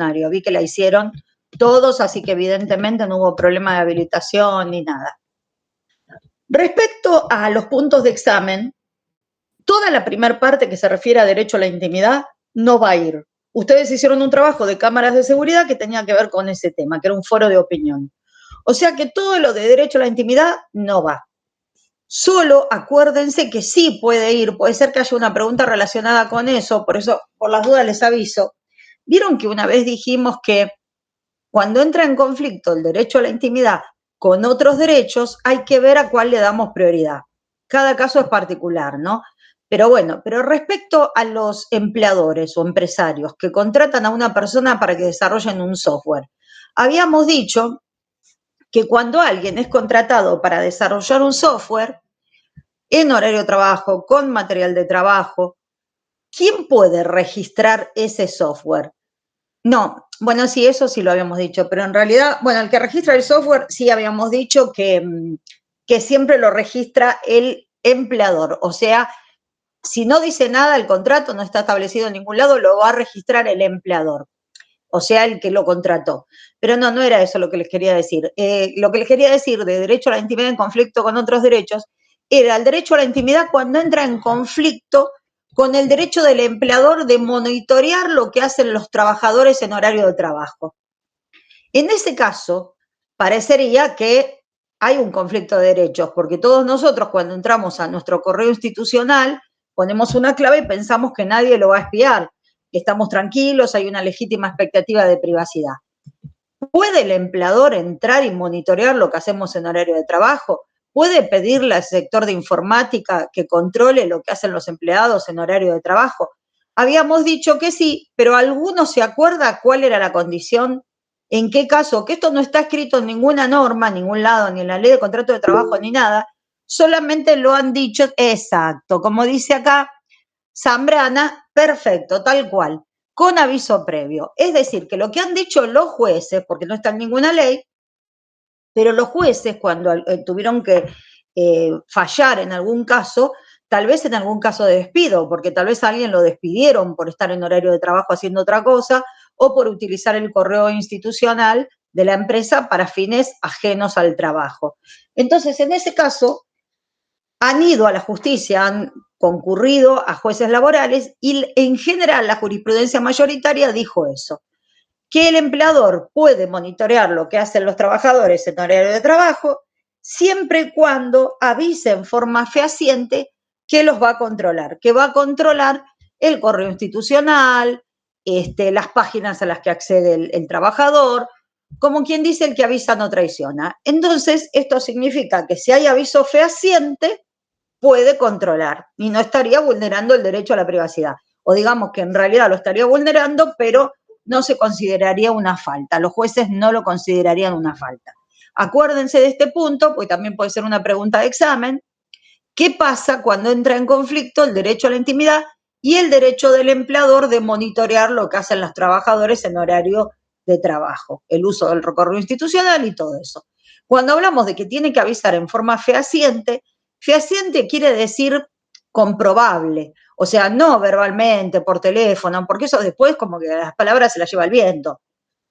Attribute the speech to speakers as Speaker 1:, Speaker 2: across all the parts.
Speaker 1: funcionario. Vi que la hicieron todos, así que evidentemente no hubo problema de habilitación ni nada. Respecto a los puntos de examen, toda la primera parte que se refiere a derecho a la intimidad no va a ir. Ustedes hicieron un trabajo de cámaras de seguridad que tenía que ver con ese tema, que era un foro de opinión. O sea que todo lo de derecho a la intimidad no va. Solo acuérdense que sí puede ir, puede ser que haya una pregunta relacionada con eso, por eso, por las dudas les aviso. Vieron que una vez dijimos que cuando entra en conflicto el derecho a la intimidad con otros derechos, hay que ver a cuál le damos prioridad. Cada caso es particular, ¿no? Pero bueno, pero respecto a los empleadores o empresarios que contratan a una persona para que desarrollen un software, habíamos dicho que cuando alguien es contratado para desarrollar un software, en horario de trabajo, con material de trabajo, ¿quién puede registrar ese software? No, bueno, sí, eso sí lo habíamos dicho, pero en realidad, bueno, el que registra el software sí habíamos dicho que siempre lo registra el empleador, o sea, si no dice nada, el contrato no está establecido en ningún lado, lo va a registrar el empleador, o sea, el que lo contrató. Pero no, no era eso lo que les quería decir. Lo que les quería decir de derecho a la intimidad en conflicto con otros derechos era el derecho a la intimidad cuando entra en conflicto con el derecho del empleador de monitorear lo que hacen los trabajadores en horario de trabajo. En ese caso, parecería que hay un conflicto de derechos, porque todos nosotros cuando entramos a nuestro correo institucional ponemos una clave y pensamos que nadie lo va a espiar, que estamos tranquilos, hay una legítima expectativa de privacidad. ¿Puede el empleador entrar y monitorear lo que hacemos en horario de trabajo? ¿Puede pedirle al sector de informática que controle lo que hacen los empleados en horario de trabajo? Habíamos dicho que sí, pero ¿alguno se acuerda cuál era la condición? ¿En qué caso? Que esto no está escrito en ninguna norma, en ningún lado, ni en la ley de contrato de trabajo, ni nada. Solamente lo han dicho exacto. Como dice acá Zambrana, perfecto, tal cual, con aviso previo. Es decir, que lo que han dicho los jueces, porque no está en ninguna ley, pero los jueces cuando tuvieron que fallar en algún caso, tal vez en algún caso de despido, porque tal vez a alguien lo despidieron por estar en horario de trabajo haciendo otra cosa o por utilizar el correo institucional de la empresa para fines ajenos al trabajo. Entonces, en ese caso, han ido a la justicia, han concurrido a jueces laborales y en general la jurisprudencia mayoritaria dijo eso, que el empleador puede monitorear lo que hacen los trabajadores en horario de trabajo siempre y cuando avise en forma fehaciente que los va a controlar, que va a controlar el correo institucional, las páginas a las que accede el trabajador, como quien dice el que avisa no traiciona. Entonces, esto significa que si hay aviso fehaciente, puede controlar y no estaría vulnerando el derecho a la privacidad. O digamos que en realidad lo estaría vulnerando, pero no se consideraría una falta. Los jueces no lo considerarían una falta. Acuérdense de este punto, pues también puede ser una pregunta de examen. ¿Qué pasa cuando entra en conflicto el derecho a la intimidad y el derecho del empleador de monitorear lo que hacen los trabajadores en horario de trabajo? El uso del correo institucional y todo eso. Cuando hablamos de que tiene que avisar en forma fehaciente, fehaciente quiere decir comprobable, o sea, no verbalmente, por teléfono, porque eso después como que las palabras se las lleva el viento.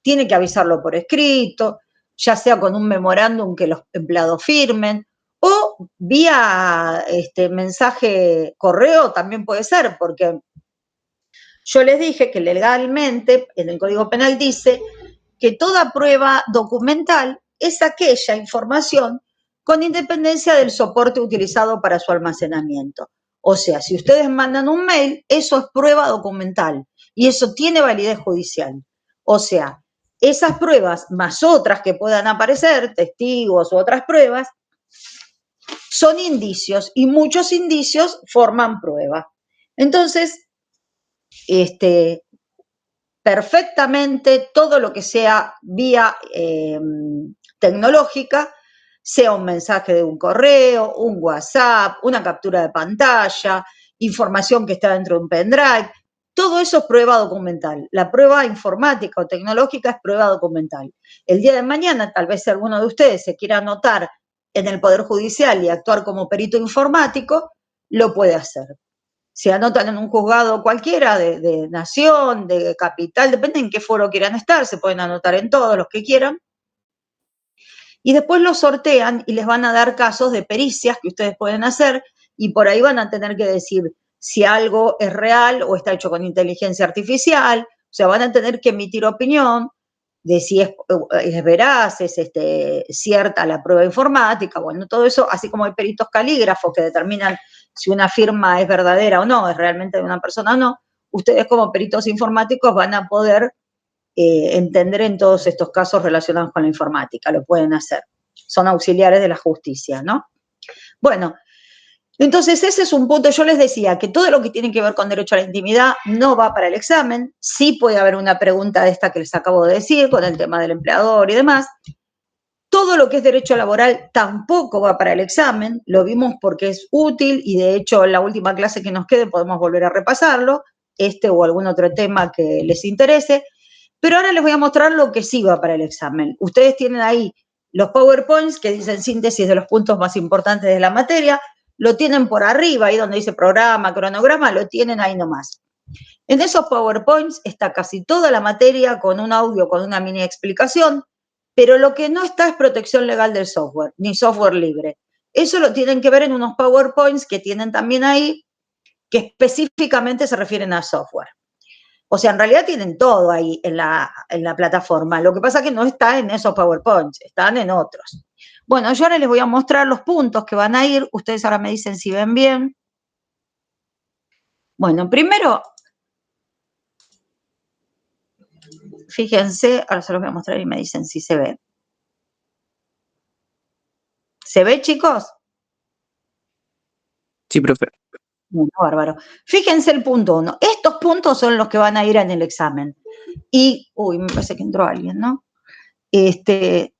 Speaker 1: Tiene que avisarlo por escrito, ya sea con un memorándum que los empleados firmen, o vía mensaje correo también puede ser, porque yo les dije que legalmente en el Código Penal dice que toda prueba documental es aquella información con independencia del soporte utilizado para su almacenamiento. O sea, si ustedes mandan un mail, eso es prueba documental y eso tiene validez judicial. O sea, esas pruebas más otras que puedan aparecer, testigos u otras pruebas, son indicios y muchos indicios forman prueba. Entonces, perfectamente todo lo que sea vía tecnológica, sea un mensaje de un correo, un WhatsApp, una captura de pantalla, información que está dentro de un pendrive, todo eso es prueba documental. La prueba informática o tecnológica es prueba documental. El día de mañana, tal vez si alguno de ustedes se quiera anotar en el Poder Judicial y actuar como perito informático, lo puede hacer. se anotan en un juzgado cualquiera de nación, de capital, depende en qué foro quieran estar, se pueden anotar en todos los que quieran. Y después los sortean y les van a dar casos de pericias que ustedes pueden hacer y por ahí van a tener que decir si algo es real o está hecho con inteligencia artificial, o sea, van a tener que emitir opinión de si es veraz, es cierta la prueba informática, bueno, todo eso, así como hay peritos calígrafos que determinan si una firma es verdadera o no, es realmente de una persona o no, ustedes como peritos informáticos van a poder entender en todos estos casos relacionados con la informática, lo pueden hacer. Son auxiliares de la justicia, ¿no? Bueno, entonces ese es un punto. Yo les decía que todo lo que tiene que ver con derecho a la intimidad no va para el examen. Sí puede haber una pregunta de esta que les acabo de decir, con el tema del empleador y demás. Todo lo que es derecho laboral tampoco va para el examen, lo vimos porque es útil y de hecho en la última clase que nos quede podemos volver a repasarlo, este o algún otro tema que les interese. Pero ahora les voy a mostrar lo que sí va para el examen. Ustedes tienen ahí los PowerPoints que dicen síntesis de los puntos más importantes de la materia, lo tienen por arriba, ahí donde dice programa, cronograma, lo tienen ahí nomás. En esos PowerPoints está casi toda la materia con un audio, con una mini explicación, pero lo que no está es protección legal del software, ni software libre. Eso lo tienen que ver en unos PowerPoints que tienen también ahí, que específicamente se refieren a software. O sea, en realidad tienen todo ahí en la plataforma. Lo que pasa es que no está en esos PowerPoints, están en otros. Bueno, yo ahora les voy a mostrar los puntos que van a ir. Ustedes ahora me dicen si ven bien. Bueno, primero, fíjense, ahora se los voy a mostrar y me dicen si se ve. ¿Se ve, chicos?
Speaker 2: Sí, profe.
Speaker 1: Bueno, bárbaro. Fíjense el punto 1. Estos puntos son los que van a ir en el examen. Y, uy, me parece que entró alguien, ¿no?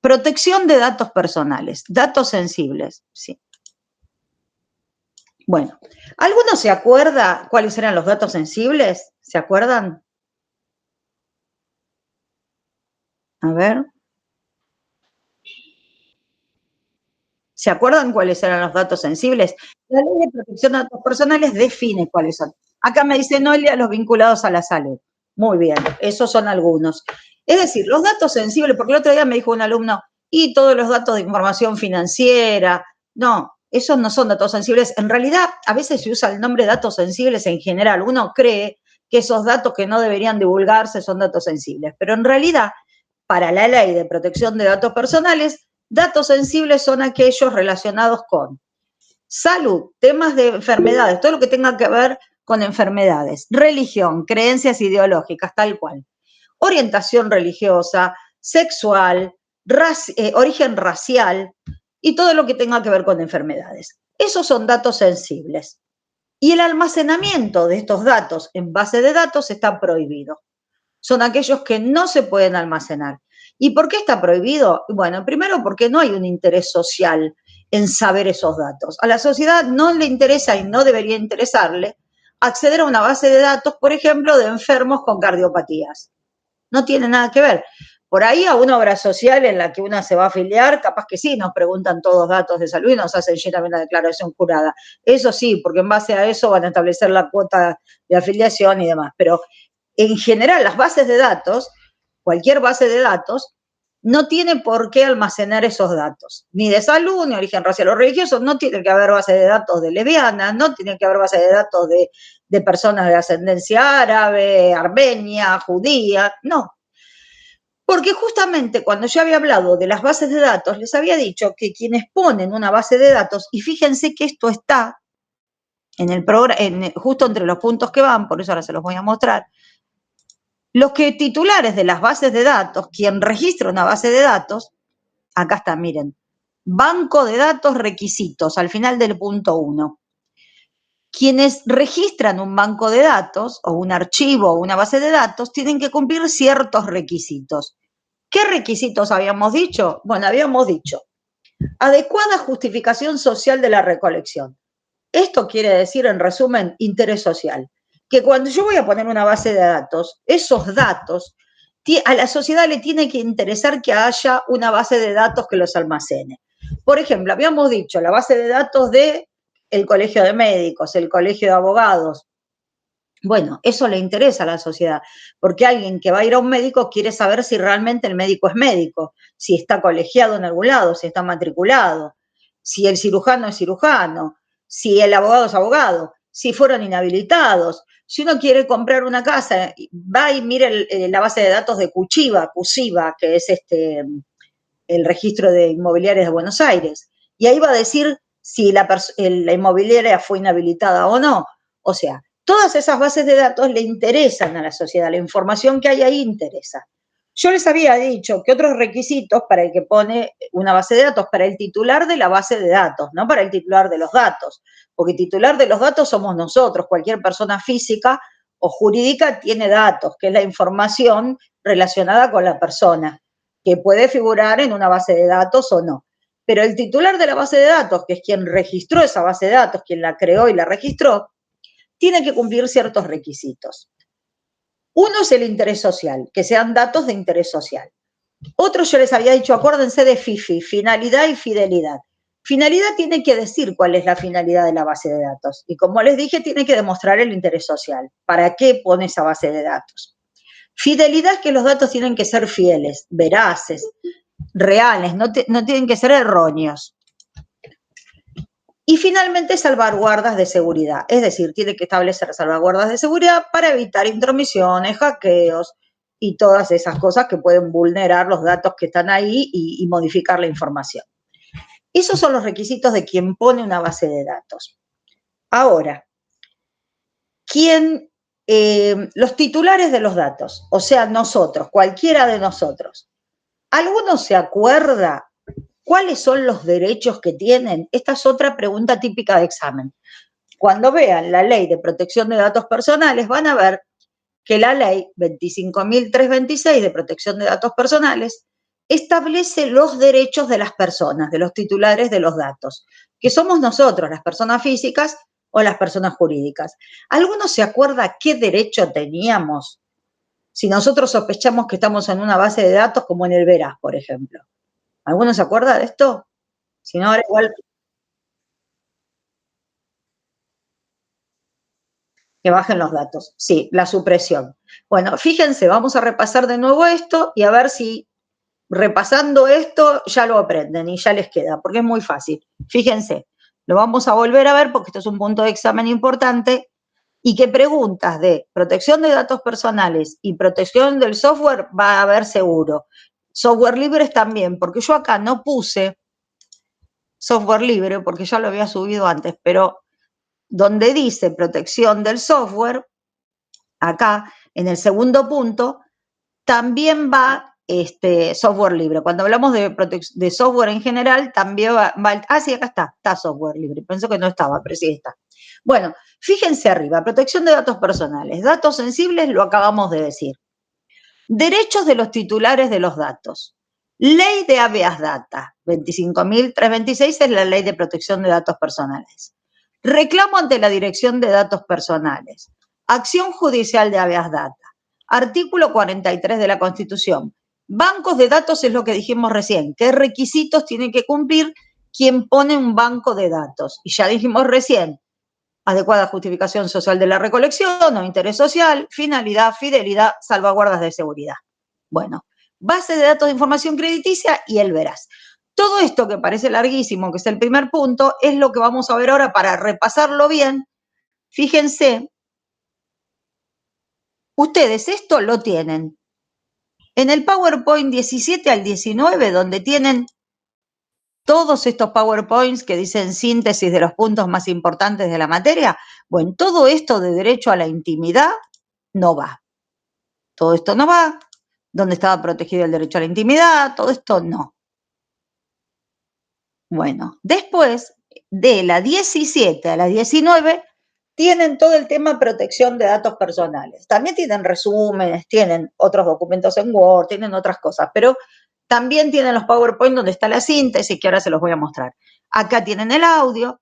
Speaker 1: Protección de datos personales, datos sensibles, sí. Bueno, ¿alguno se acuerda cuáles eran los datos sensibles? ¿Se acuerdan? A ver. ¿Se acuerdan cuáles eran los datos sensibles? La ley de protección de datos personales define cuáles son. Acá me dice Noelia los vinculados a la salud. Muy bien, esos son algunos. Es decir, los datos sensibles, porque el otro día me dijo un alumno, y todos los datos de información financiera. No, esos no son datos sensibles. En realidad, a veces se usa el nombre datos sensibles en general. Uno cree que esos datos que no deberían divulgarse son datos sensibles, pero en realidad, para la ley de protección de datos personales, datos sensibles son aquellos relacionados con salud, temas de enfermedades, todo lo que tenga que ver con enfermedades, religión, creencias ideológicas, tal cual, orientación religiosa, sexual, origen racial y todo lo que tenga que ver con enfermedades. Esos son datos sensibles. Y el almacenamiento de estos datos en base de datos está prohibido. Son aquellos que no se pueden almacenar. ¿Y por qué está prohibido? Bueno, primero porque no hay un interés social en saber esos datos. A la sociedad no le interesa y no debería interesarle acceder a una base de datos, por ejemplo, de enfermos con cardiopatías. No tiene nada que ver. Por ahí a una obra social en la que una se va a afiliar, capaz que sí, nos preguntan todos datos de salud y nos hacen llenar una declaración jurada. Eso sí, porque en base a eso van a establecer la cuota de afiliación y demás. Pero en general, las bases de datos, cualquier base de datos, no tiene por qué almacenar esos datos, ni de salud, ni origen racial o religioso. No tiene que haber base de datos de lesbianas, no tiene que haber base de datos de personas de ascendencia árabe, armenia, judía, no. Porque justamente cuando yo había hablado de las bases de datos, les había dicho que quienes ponen una base de datos, y fíjense que esto está en el programa, justo entre los puntos que van, por eso ahora se los voy a mostrar, los que titulares de las bases de datos, quien registra una base de datos, acá está, miren, banco de datos requisitos, al final del punto 1. Quienes registran un banco de datos o un archivo o una base de datos tienen que cumplir ciertos requisitos. ¿Qué requisitos habíamos dicho? Bueno, habíamos dicho adecuada justificación social de la recolección. Esto quiere decir, en resumen, interés social. Que cuando yo voy a poner una base de datos, esos datos, a la sociedad le tiene que interesar que haya una base de datos que los almacene. Por ejemplo, habíamos dicho la base de datos de el colegio de médicos, el colegio de abogados. Bueno, eso le interesa a la sociedad, porque alguien que va a ir a un médico quiere saber si realmente el médico es médico, si está colegiado en algún lado, si está matriculado, si el cirujano es cirujano, si el abogado es abogado, si fueron inhabilitados. Si uno quiere comprar una casa, va y mira la base de datos de CUSIVA, que es el registro de inmobiliarias de Buenos Aires, y ahí va a decir si la inmobiliaria fue inhabilitada o no. O sea, todas esas bases de datos le interesan a la sociedad, la información que hay ahí interesa. Yo les había dicho que otros requisitos para el que pone una base de datos, para el titular de la base de datos, no para el titular de los datos, porque titular de los datos somos nosotros, cualquier persona física o jurídica tiene datos, que es la información relacionada con la persona, que puede figurar en una base de datos o no. Pero el titular de la base de datos, que es quien registró esa base de datos, quien la creó y la registró, tiene que cumplir ciertos requisitos. Uno es el interés social, que sean datos de interés social. Otro yo les había dicho, acuérdense de FIFI, finalidad y fidelidad. Finalidad tiene que decir cuál es la finalidad de la base de datos. Y como les dije, tiene que demostrar el interés social. ¿Para qué pone esa base de datos? Fidelidad es que los datos tienen que ser fieles, veraces, reales, no tienen que ser erróneos. Y finalmente, salvaguardas de seguridad, es decir, tiene que establecer salvaguardas de seguridad para evitar intromisiones, hackeos y todas esas cosas que pueden vulnerar los datos que están ahí y modificar la información. Esos son los requisitos de quien pone una base de datos. Ahora, los titulares de los datos, o sea, nosotros, cualquiera de nosotros, ¿alguno se acuerda cuáles son los derechos que tienen? Esta es otra pregunta típica de examen. Cuando vean la Ley de Protección de Datos Personales, van a ver que la Ley 25.326 de Protección de Datos Personales establece los derechos de las personas, de los titulares de los datos, que somos nosotros, las personas físicas o las personas jurídicas. ¿Alguno se acuerda qué derecho teníamos si nosotros sospechamos que estamos en una base de datos como en el Veraz, por ejemplo? ¿Alguno se acuerda de esto? Si no, ahora igual que bajen los datos. Sí, la supresión. Bueno, fíjense, vamos a repasar de nuevo esto y a ver si repasando esto ya lo aprenden y ya les queda, porque es muy fácil. Fíjense, lo vamos a volver a ver porque esto es un punto de examen importante y que preguntas de protección de datos personales y protección del software va a haber seguro. Software libres también, porque yo acá no puse software libre porque ya lo había subido antes, pero donde dice protección del software, acá en el segundo punto, también va software libre. Cuando hablamos de software en general, también va sí, acá está software libre. Pensé que no estaba, pero sí está. Bueno, fíjense arriba, protección de datos personales. Datos sensibles, lo acabamos de decir. Derechos de los titulares de los datos. Ley de habeas data, 25.326 es la ley de protección de datos personales. Reclamo ante la Dirección de Datos Personales. Acción judicial de habeas data. Artículo 43 de la Constitución. Bancos de datos es lo que dijimos recién. ¿Qué requisitos tiene que cumplir quien pone un banco de datos? Y ya dijimos recién, adecuada justificación social de la recolección o interés social, finalidad, fidelidad, salvaguardas de seguridad. Bueno, base de datos de información crediticia y el Veraz. Todo esto que parece larguísimo, que es el primer punto, es lo que vamos a ver ahora para repasarlo bien. Fíjense, ustedes esto lo tienen en el PowerPoint 17 al 19, donde tienen todos estos PowerPoints que dicen síntesis de los puntos más importantes de la materia. Bueno, todo esto de derecho a la intimidad no va. Todo esto no va. ¿Dónde estaba protegido el derecho a la intimidad? Todo esto no. Bueno, después de la 17 a la 19 tienen todo el tema protección de datos personales. También tienen resúmenes, tienen otros documentos en Word, tienen otras cosas, pero también tienen los PowerPoint donde está la síntesis, que ahora se los voy a mostrar. Acá tienen el audio.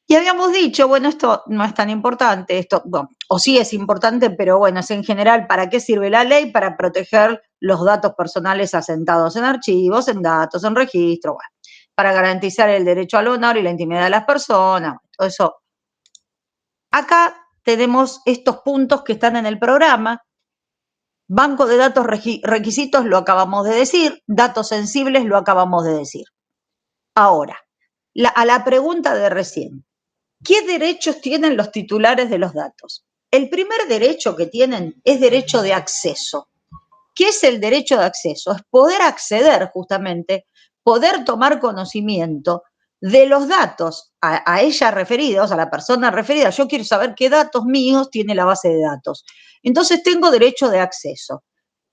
Speaker 1: Y habíamos dicho, bueno, esto no es tan importante, esto, bueno, o sí es importante, pero bueno, es en general, ¿para qué sirve la ley? Para proteger los datos personales asentados en archivos, en datos, en registro, bueno. para garantizar el derecho al honor y la intimidad de las personas, todo eso. Acá tenemos estos puntos que están en el programa. Banco de datos requisitos lo acabamos de decir, datos sensibles lo acabamos de decir. Ahora, a la pregunta de recién, ¿qué derechos tienen los titulares de los datos? El primer derecho que tienen es derecho de acceso. ¿Qué es el derecho de acceso? Es poder acceder justamente, poder tomar conocimiento de los datos a ella referidos, a la persona referida. Yo quiero saber qué datos míos tiene la base de datos. Entonces tengo derecho de acceso.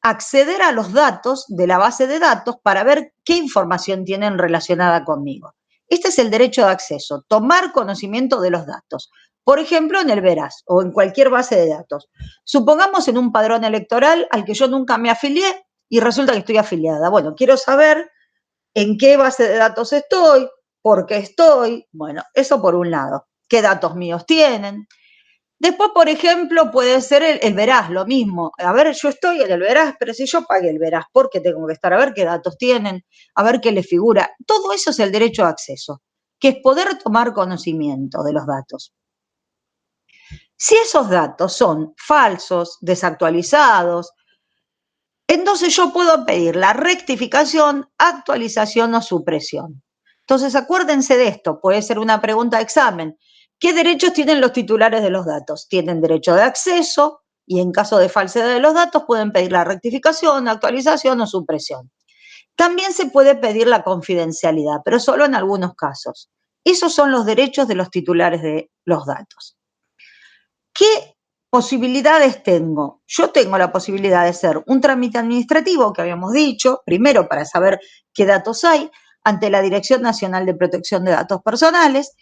Speaker 1: Acceder a los datos de la base de datos para ver qué información tienen relacionada conmigo. Este es el derecho de acceso, tomar conocimiento de los datos. Por ejemplo, en el Veraz o en cualquier base de datos. Supongamos en un padrón electoral al que yo nunca me afilié y resulta que estoy afiliada. Bueno, quiero saber en qué base de datos estoy, por qué estoy. Bueno, eso por un lado. ¿Qué datos míos tienen? Después, por ejemplo, puede ser el Veraz, lo mismo. A ver, yo estoy en el Veraz, pero si yo pagué el Veraz, ¿por qué tengo que estar? A ver qué datos tienen, a ver qué les figura. Todo eso es el derecho de acceso, que es poder tomar conocimiento de los datos. Si esos datos son falsos, desactualizados, entonces yo puedo pedir la rectificación, actualización o supresión. Entonces acuérdense de esto, puede ser una pregunta de examen. ¿Qué derechos tienen los titulares de los datos? Tienen derecho de acceso y en caso de falsedad de los datos pueden pedir la rectificación, actualización o supresión. También se puede pedir la confidencialidad, pero solo en algunos casos. Esos son los derechos de los titulares de los datos. ¿Qué posibilidades tengo? Yo tengo la posibilidad de hacer un trámite administrativo, que habíamos dicho, primero para saber qué datos hay, ante la Dirección Nacional de Protección de Datos Personales,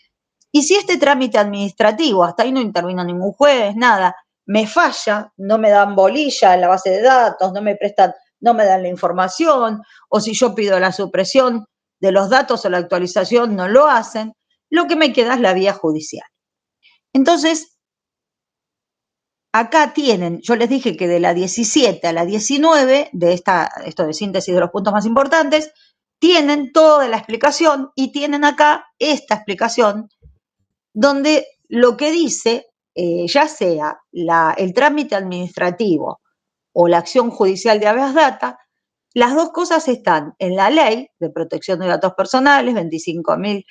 Speaker 1: y si este trámite administrativo, hasta ahí no intervino ningún juez, nada, me falla, no me dan bolilla en la base de datos, no me prestan, no me dan la información, o si yo pido la supresión de los datos o la actualización, no lo hacen, lo que me queda es la vía judicial. Entonces, acá tienen, yo les dije que de la 17 a la 19, de esto de síntesis de los puntos más importantes, tienen toda la explicación y tienen acá esta explicación donde lo que dice, ya sea el trámite administrativo o la acción judicial de habeas data, las dos cosas están en la ley de protección de datos personales, 25.000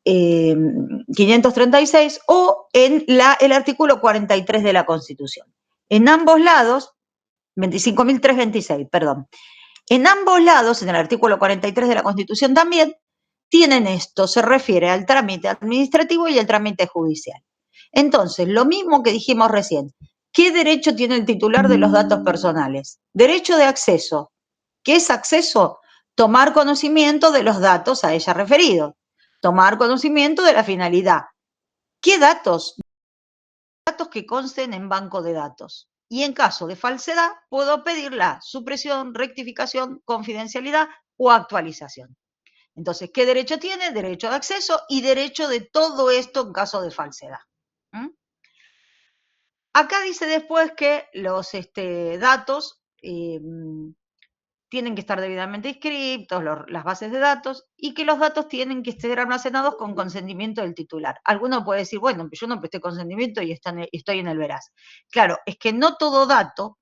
Speaker 1: 536 o en el artículo 43 de la Constitución. En ambos lados, 25.326, perdón. En ambos lados, en el artículo 43 de la Constitución también, tienen esto, se refiere al trámite administrativo y al trámite judicial. Entonces, lo mismo que dijimos recién, ¿qué derecho tiene el titular de los datos personales? Derecho de acceso. ¿Qué es acceso? Tomar conocimiento de los datos a ella referidos. Tomar conocimiento de la finalidad. ¿Qué datos? Datos que consten en banco de datos. Y en caso de falsedad, puedo pedir la supresión, rectificación, confidencialidad o actualización. Entonces, ¿qué derecho tiene? Derecho de acceso y derecho de todo esto en caso de falsedad. Acá dice después que los datos tienen que estar debidamente inscriptos, las bases de datos, y que los datos tienen que ser almacenados con consentimiento del titular. Alguno puede decir, bueno, yo no presté consentimiento y estoy en el Veraz. Claro, es que no todo dato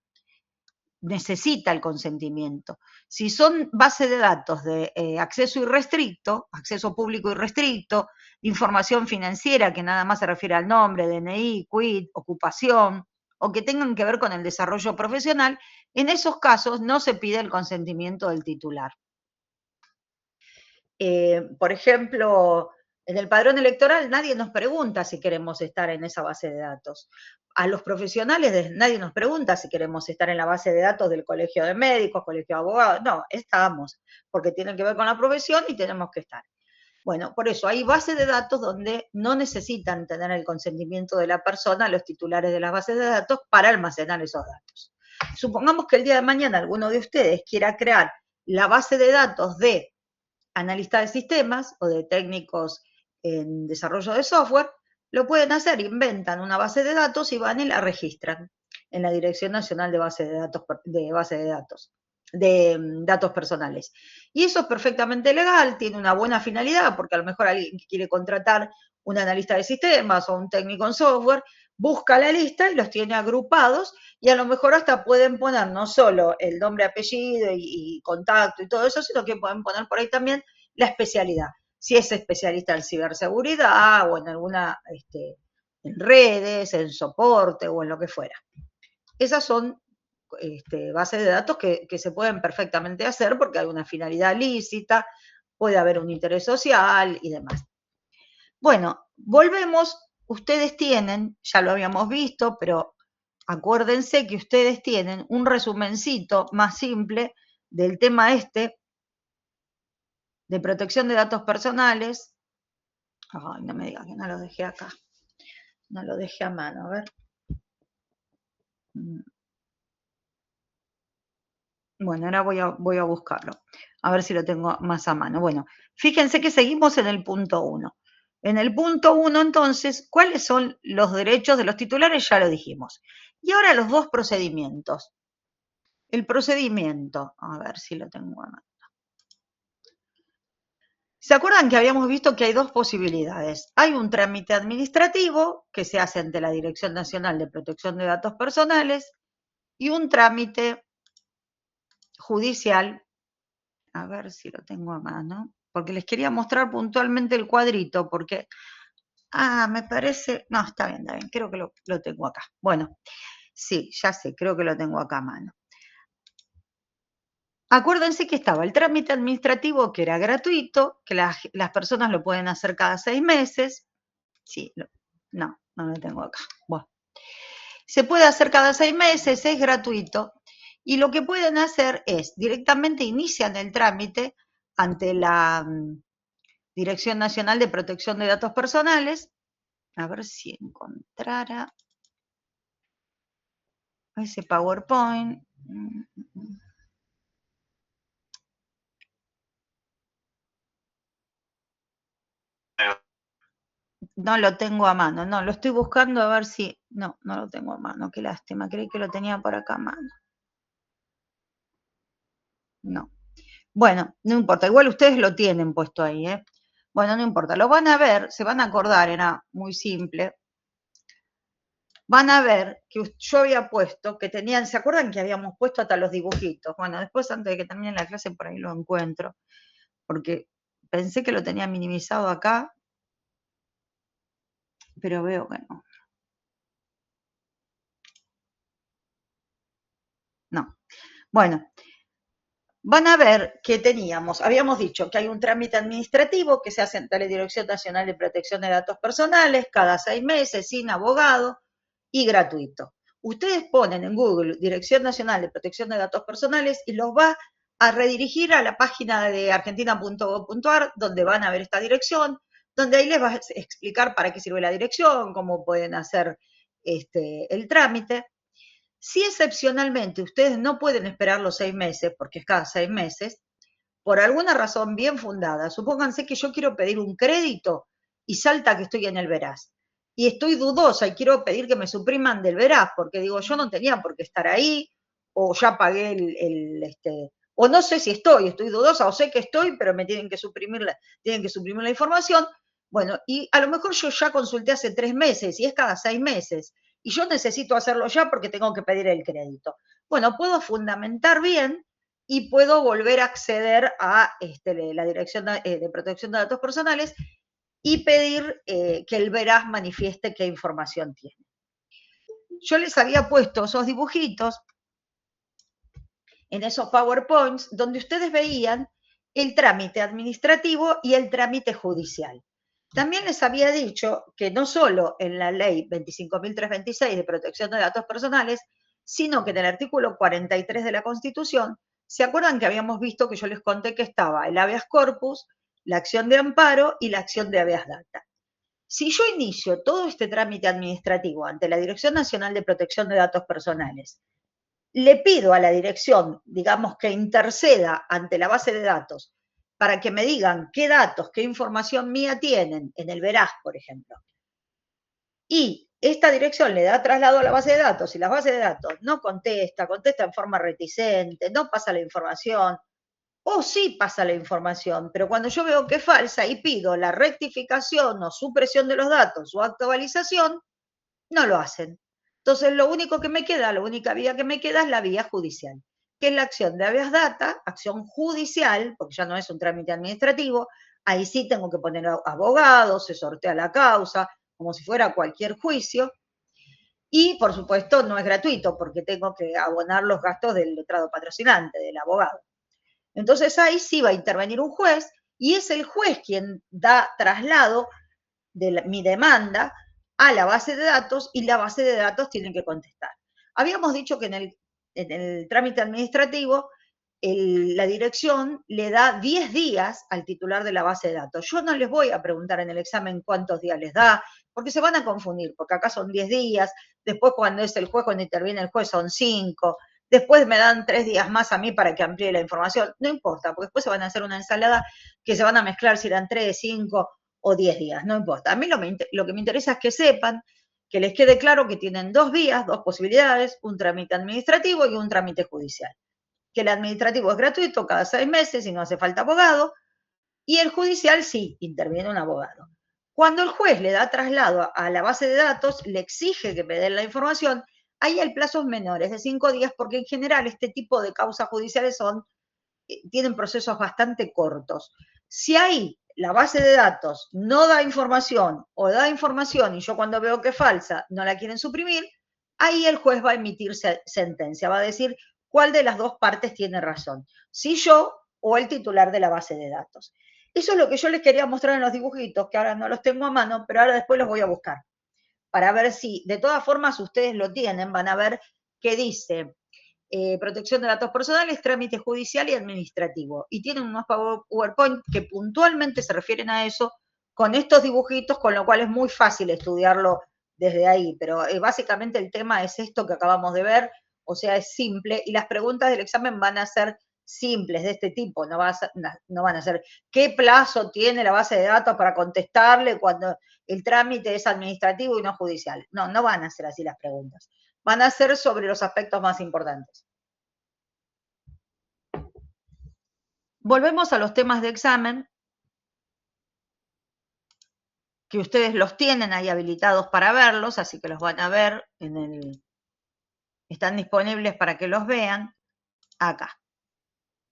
Speaker 1: necesita el consentimiento. Si son bases de datos de acceso irrestricto, acceso público irrestricto, información financiera que nada más se refiere al nombre, DNI, quit, ocupación, o que tengan que ver con el desarrollo profesional, en esos casos no se pide el consentimiento del titular. Por ejemplo, en el padrón electoral nadie nos pregunta si queremos estar en esa base de datos. A los profesionales nadie nos pregunta si queremos estar en la base de datos del colegio de médicos, colegio de abogados. No, estamos, porque tienen que ver con la profesión y tenemos que estar. Bueno, por eso hay bases de datos donde no necesitan tener el consentimiento de la persona, los titulares de las bases de datos, para almacenar esos datos. Supongamos que el día de mañana alguno de ustedes quiera crear la base de datos de analista de sistemas o de técnicos en desarrollo de software, lo pueden hacer, inventan una base de datos y van y la registran en la Dirección Nacional de Base de Datos. datos personales. Y eso es perfectamente legal, tiene una buena finalidad, porque a lo mejor alguien que quiere contratar un analista de sistemas o un técnico en software, busca la lista y los tiene agrupados y a lo mejor hasta pueden poner no solo el nombre, apellido y contacto y todo eso, sino que pueden poner por ahí también la especialidad. Si es especialista en ciberseguridad o en alguna, en redes, en soporte o en lo que fuera. Esas son bases de datos que se pueden perfectamente hacer porque hay una finalidad lícita, puede haber un interés social y demás. Bueno, volvemos, ustedes tienen, ya lo habíamos visto, pero acuérdense que ustedes tienen un resumencito más simple del tema de protección de datos personales. Ay, no me digas que no lo dejé acá. No lo dejé a mano, a ver. Bueno, ahora voy a buscarlo, a ver si lo tengo más a mano. Bueno, fíjense que seguimos en el punto 1. En el punto 1, entonces, ¿cuáles son los derechos de los titulares? Ya lo dijimos. Y ahora los dos procedimientos. El procedimiento, a ver si lo tengo a mano. ¿Se acuerdan que habíamos visto que hay dos posibilidades? Hay un trámite administrativo que se hace ante la Dirección Nacional de Protección de Datos Personales y un trámite judicial. A ver si lo tengo a mano, porque les quería mostrar puntualmente el cuadrito, porque, me parece, no, está bien, creo que lo tengo acá. Bueno, sí, ya sé, creo que lo tengo acá a mano. Acuérdense que estaba el trámite administrativo que era gratuito, que las personas lo pueden hacer cada 6 meses. Sí, no lo tengo acá. Bueno, se puede hacer cada 6 meses, es gratuito. Y lo que pueden hacer es, directamente inician el trámite ante la Dirección Nacional de Protección de Datos Personales. A ver si encontrara ese PowerPoint. No lo tengo a mano, no, lo estoy buscando a ver si... No lo tengo a mano, qué lástima, creí que lo tenía por acá a mano. No. Bueno, no importa, igual ustedes lo tienen puesto ahí, ¿eh? Bueno, no importa, lo van a ver, se van a acordar, era muy simple. Van a ver que yo había puesto, que tenían, ¿se acuerdan que habíamos puesto hasta los dibujitos? Bueno, después antes de que termine la clase por ahí lo encuentro, porque pensé que lo tenía minimizado acá, pero veo que no. No. Bueno, van a ver que habíamos dicho que hay un trámite administrativo que se hace ante la Dirección Nacional de Protección de Datos Personales cada 6 meses, sin abogado y gratuito. Ustedes ponen en Google Dirección Nacional de Protección de Datos Personales y los va a redirigir a la página de argentina.gov.ar, donde van a ver esta dirección, donde ahí les va a explicar para qué sirve la dirección, cómo pueden hacer el trámite. Si excepcionalmente ustedes no pueden esperar los 6 meses, porque es cada 6 meses, por alguna razón bien fundada, supónganse que yo quiero pedir un crédito y salta que estoy en el Veraz. Y estoy dudosa y quiero pedir que me supriman del Veraz, porque digo, yo no tenía por qué estar ahí, o ya pagué o no sé si estoy dudosa, o sé que estoy, pero me tienen que suprimir la información. Bueno, y a lo mejor yo ya consulté hace 3 meses y es cada 6 meses y yo necesito hacerlo ya porque tengo que pedir el crédito. Bueno, puedo fundamentar bien y puedo volver a acceder a la Dirección de Protección de Datos Personales y pedir que el Veraz manifieste qué información tiene. Yo les había puesto esos dibujitos en esos PowerPoints donde ustedes veían el trámite administrativo y el trámite judicial. También les había dicho que no solo en la ley 25.326 de protección de datos personales, sino que en el artículo 43 de la Constitución, ¿se acuerdan que habíamos visto que yo les conté que estaba el habeas corpus, la acción de amparo y la acción de habeas data? Si yo inicio todo este trámite administrativo ante la Dirección Nacional de Protección de Datos Personales, le pido a la dirección, digamos, que interceda ante la base de datos para que me digan qué datos, qué información mía tienen en el Veraz, por ejemplo, y esta dirección le da traslado a la base de datos y la base de datos no contesta en forma reticente, no pasa la información, o sí pasa la información, pero cuando yo veo que es falsa y pido la rectificación o supresión de los datos o actualización, no lo hacen. Entonces, lo único que me queda, la única vía que me queda es la vía judicial, que es la acción de habeas data, acción judicial, porque ya no es un trámite administrativo, ahí sí tengo que poner abogados, se sortea la causa, como si fuera cualquier juicio, y por supuesto no es gratuito, porque tengo que abonar los gastos del letrado patrocinante, del abogado. Entonces ahí sí va a intervenir un juez, y es el juez quien da traslado de mi demanda a la base de datos, y la base de datos tiene que contestar. Habíamos dicho que en el trámite administrativo la dirección le da 10 días al titular de la base de datos. Yo no les voy a preguntar en el examen cuántos días les da, porque se van a confundir, porque acá son 10 días, después cuando es el juez, cuando interviene el juez son 5, después me dan 3 días más a mí para que amplíe la información, no importa, porque después se van a hacer una ensalada que se van a mezclar si eran 3, 5 o 10 días, no importa. A mí lo que me interesa es que sepan, que les quede claro que tienen 2 vías, 2 posibilidades, un trámite administrativo y un trámite judicial. Que el administrativo es gratuito cada 6 meses y no hace falta abogado, y el judicial sí, interviene un abogado. Cuando el juez le da traslado a la base de datos, le exige que me den la información, ahí el plazo es menor, es de 5 días, porque en general este tipo de causas judiciales tienen procesos bastante cortos. Si ahí la base de datos no da información o da información y yo cuando veo que es falsa no la quieren suprimir, ahí el juez va a emitir sentencia, va a decir cuál de las dos partes tiene razón, si yo o el titular de la base de datos. Eso es lo que yo les quería mostrar en los dibujitos, que ahora no los tengo a mano, pero ahora después los voy a buscar, para ver si, de todas formas, ustedes lo tienen, van a ver qué dice protección de datos personales, trámite judicial y administrativo. Y tienen unos PowerPoint que puntualmente se refieren a eso con estos dibujitos, con lo cual es muy fácil estudiarlo desde ahí. Pero básicamente el tema es esto que acabamos de ver, o sea, es simple, y las preguntas del examen van a ser simples de este tipo, no van a ser qué plazo tiene la base de datos para contestarle cuando el trámite es administrativo y no judicial. No, no van a ser así las preguntas. Van a ser sobre los aspectos más importantes. Volvemos a los temas de examen, que ustedes los tienen ahí habilitados para verlos, así que los van a ver están disponibles para que los vean acá.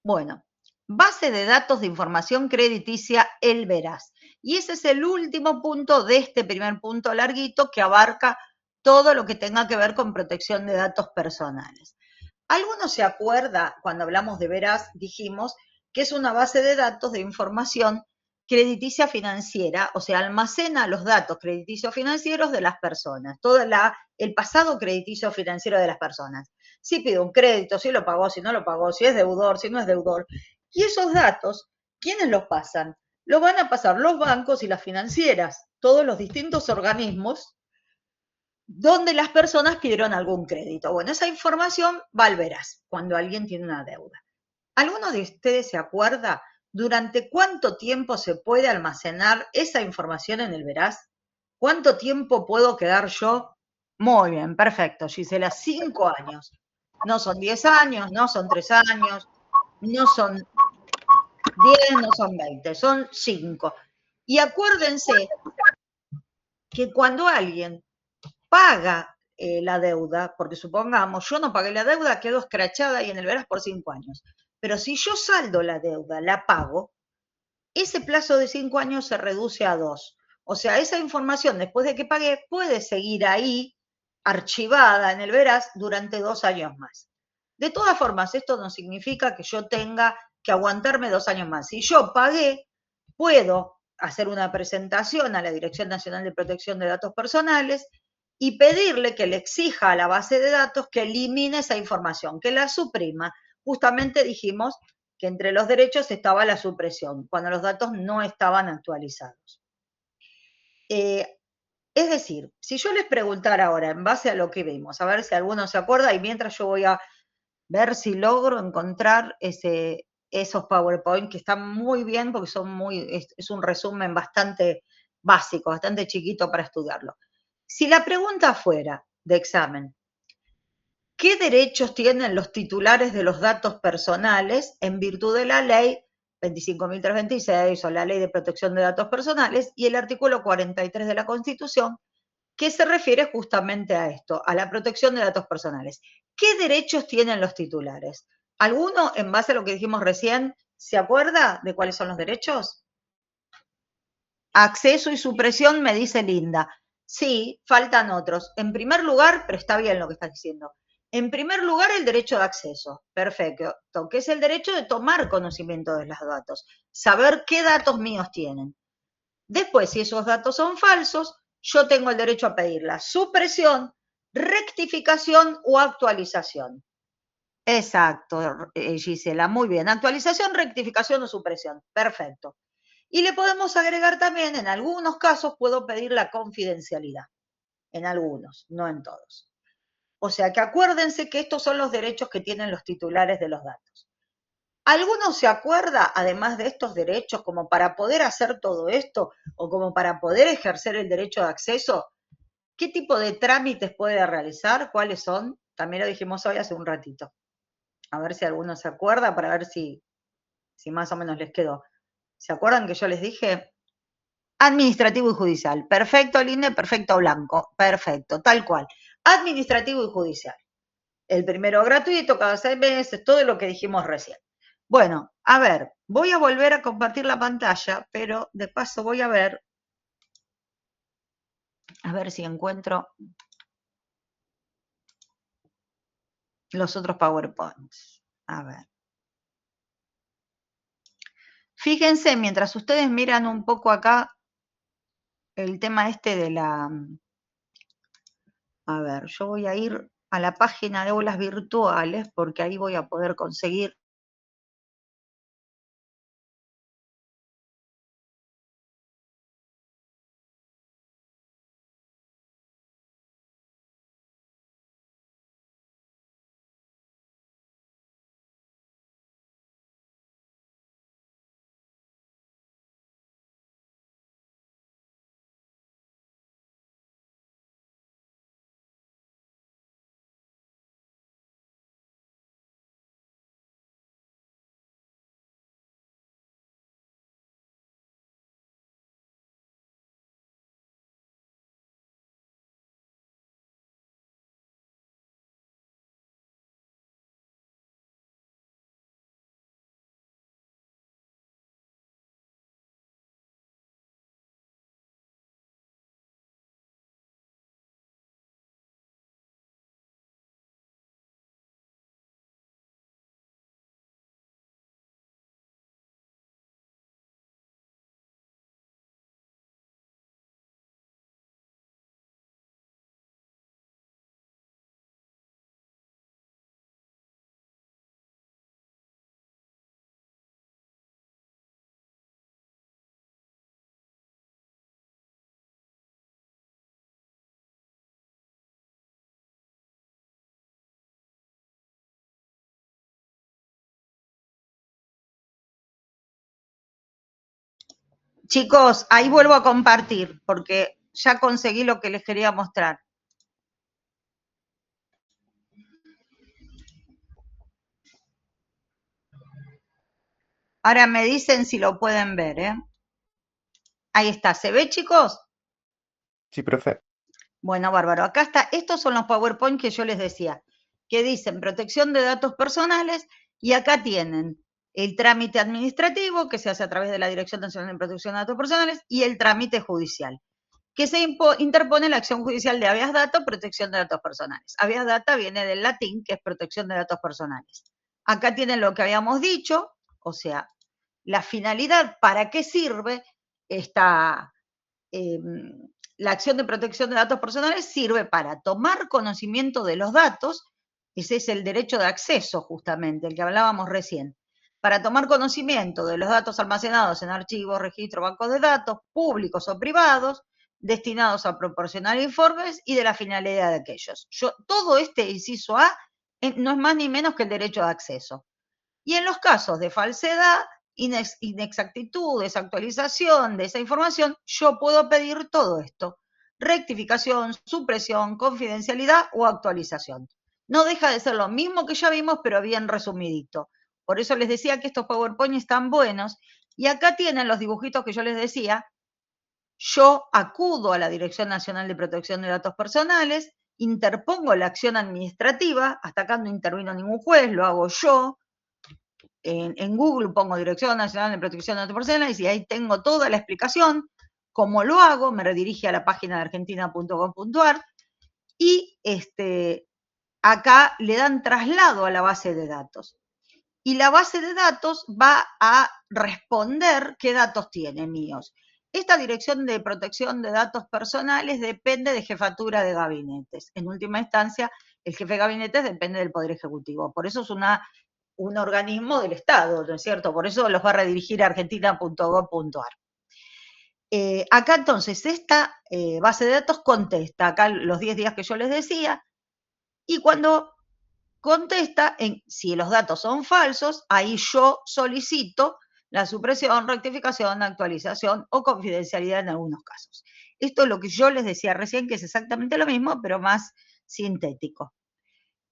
Speaker 1: Bueno, base de datos de información crediticia, el Veraz. Y ese es el último punto de este primer punto larguito que abarca todo lo que tenga que ver con protección de datos personales. ¿Alguno se acuerda, cuando hablamos de Veraz, dijimos que es una base de datos de información crediticia financiera, o sea, almacena los datos crediticios financieros de las personas, todo el pasado crediticio financiero de las personas. Si pide un crédito, si lo pagó, si no lo pagó, si es deudor, si no es deudor. Y esos datos, ¿quiénes los pasan? Los van a pasar los bancos y las financieras, todos los distintos organismos donde las personas pidieron algún crédito. Bueno, esa información va al Veraz cuando alguien tiene una deuda. ¿Alguno de ustedes se acuerda durante cuánto tiempo se puede almacenar esa información en el Veraz? ¿Cuánto tiempo puedo quedar yo? Muy bien, perfecto, Gisela, 5 años. No son 10 años, no son 3 años, no son 10, no son 20, son 5. Y acuérdense que cuando alguien paga la deuda, porque supongamos, yo no pagué la deuda, quedo escrachada ahí en el Veraz por 5 años. Pero si yo saldo la deuda, la pago, ese plazo de 5 años se reduce a 2. O sea, esa información, después de que pagué, puede seguir ahí archivada en el Veraz durante 2 años más. De todas formas, esto no significa que yo tenga que aguantarme 2 años más. Si yo pagué, puedo hacer una presentación a la Dirección Nacional de Protección de Datos Personales y pedirle que le exija a la base de datos que elimine esa información, que la suprima. Justamente dijimos que entre los derechos estaba la supresión, cuando los datos no estaban actualizados. Es decir, si yo les preguntara ahora, en base a lo que vimos, a ver si alguno se acuerda, y mientras yo voy a ver si logro encontrar esos PowerPoint que están muy bien, porque es un resumen bastante básico, bastante chiquito para estudiarlo. Si la pregunta fuera de examen, ¿qué derechos tienen los titulares de los datos personales en virtud de la ley 25.326 o la ley de protección de datos personales y el artículo 43 de la Constitución, que se refiere justamente a esto, a la protección de datos personales? ¿Qué derechos tienen los titulares? ¿Alguno, en base a lo que dijimos recién, se acuerda de cuáles son los derechos? Acceso y supresión, me dice Linda. Sí, faltan otros. En primer lugar, pero está bien lo que estás diciendo. En primer lugar, el derecho de acceso. Perfecto. Que es el derecho de tomar conocimiento de los datos. Saber qué datos míos tienen. Después, si esos datos son falsos, yo tengo el derecho a pedir la supresión, rectificación o actualización. Exacto, Gisela, muy bien. Actualización, rectificación o supresión. Perfecto. Y le podemos agregar también, en algunos casos, puedo pedir la confidencialidad. En algunos, no en todos. O sea que acuérdense que estos son los derechos que tienen los titulares de los datos. ¿Alguno se acuerda, además de estos derechos, como para poder hacer todo esto o como para poder ejercer el derecho de acceso, qué tipo de trámites puede realizar? ¿Cuáles son? También lo dijimos hoy hace un ratito. A ver si alguno se acuerda para ver si más o menos les quedó. ¿Se acuerdan que yo les dije? Administrativo y judicial. Perfecto, Linde, perfecto, Blanco. Perfecto, tal cual. Administrativo y judicial. El primero gratuito, cada 6 meses, todo lo que dijimos recién. Bueno, a ver, voy a volver a compartir la pantalla, pero de paso voy a ver si encuentro los otros PowerPoints. A ver. Fíjense, mientras ustedes miran un poco acá el tema este de la... A ver, yo voy a ir a la página de aulas virtuales porque ahí voy a poder conseguir. Chicos, ahí vuelvo a compartir porque ya conseguí lo que les quería mostrar. Ahora me dicen si lo pueden ver, ¿eh? Ahí está, ¿se ve, chicos?
Speaker 2: Sí, profe.
Speaker 1: Bueno, bárbaro. Acá está, estos son los PowerPoint que yo les decía, que dicen protección de datos personales y acá tienen el trámite administrativo que se hace a través de la Dirección Nacional de Protección de Datos Personales y el trámite judicial, que se interpone la acción judicial de habeas data, protección de datos personales. Habeas data viene del latín, que es protección de datos personales. Acá tienen lo que habíamos dicho, o sea, la finalidad, para qué sirve esta, la acción de protección de datos personales sirve para tomar conocimiento de los datos, ese es el derecho de acceso justamente, el que hablábamos recién, para tomar conocimiento de los datos almacenados en archivos, registros, bancos de datos, públicos o privados, destinados a proporcionar informes y de la finalidad de aquellos. Todo este inciso A no es más ni menos que el derecho de acceso. Y en los casos de falsedad, inexactitud, desactualización de esa información, yo puedo pedir todo esto. rectificación, supresión, confidencialidad o actualización. No deja de ser lo mismo que ya vimos, pero bien resumidito. Por eso les decía que estos PowerPoint están buenos. Y acá tienen los dibujitos que yo les decía. Yo acudo a la Dirección Nacional de Protección de Datos Personales, interpongo la acción administrativa, hasta acá no intervino ningún juez, lo hago yo. En Google pongo Dirección Nacional de Protección de Datos Personales y ahí tengo toda la explicación. Cómo lo hago, me redirige a la página de argentina.gov.ar y acá le dan traslado a la base de datos. Y la base de datos va a responder qué datos tiene míos. Esta Dirección de Protección de Datos Personales depende de jefatura de gabinetes. En última instancia, el jefe de gabinetes depende del Poder Ejecutivo. Por eso es un organismo del Estado, ¿no es cierto? Por eso los va a redirigir a argentina.gov.ar. Acá entonces esta base de datos contesta, acá los 10 días que yo les decía, y cuando contesta, si los datos son falsos, ahí yo solicito la supresión, rectificación, actualización o confidencialidad en algunos casos. Esto es lo que yo les decía recién, que es exactamente lo mismo, pero más sintético.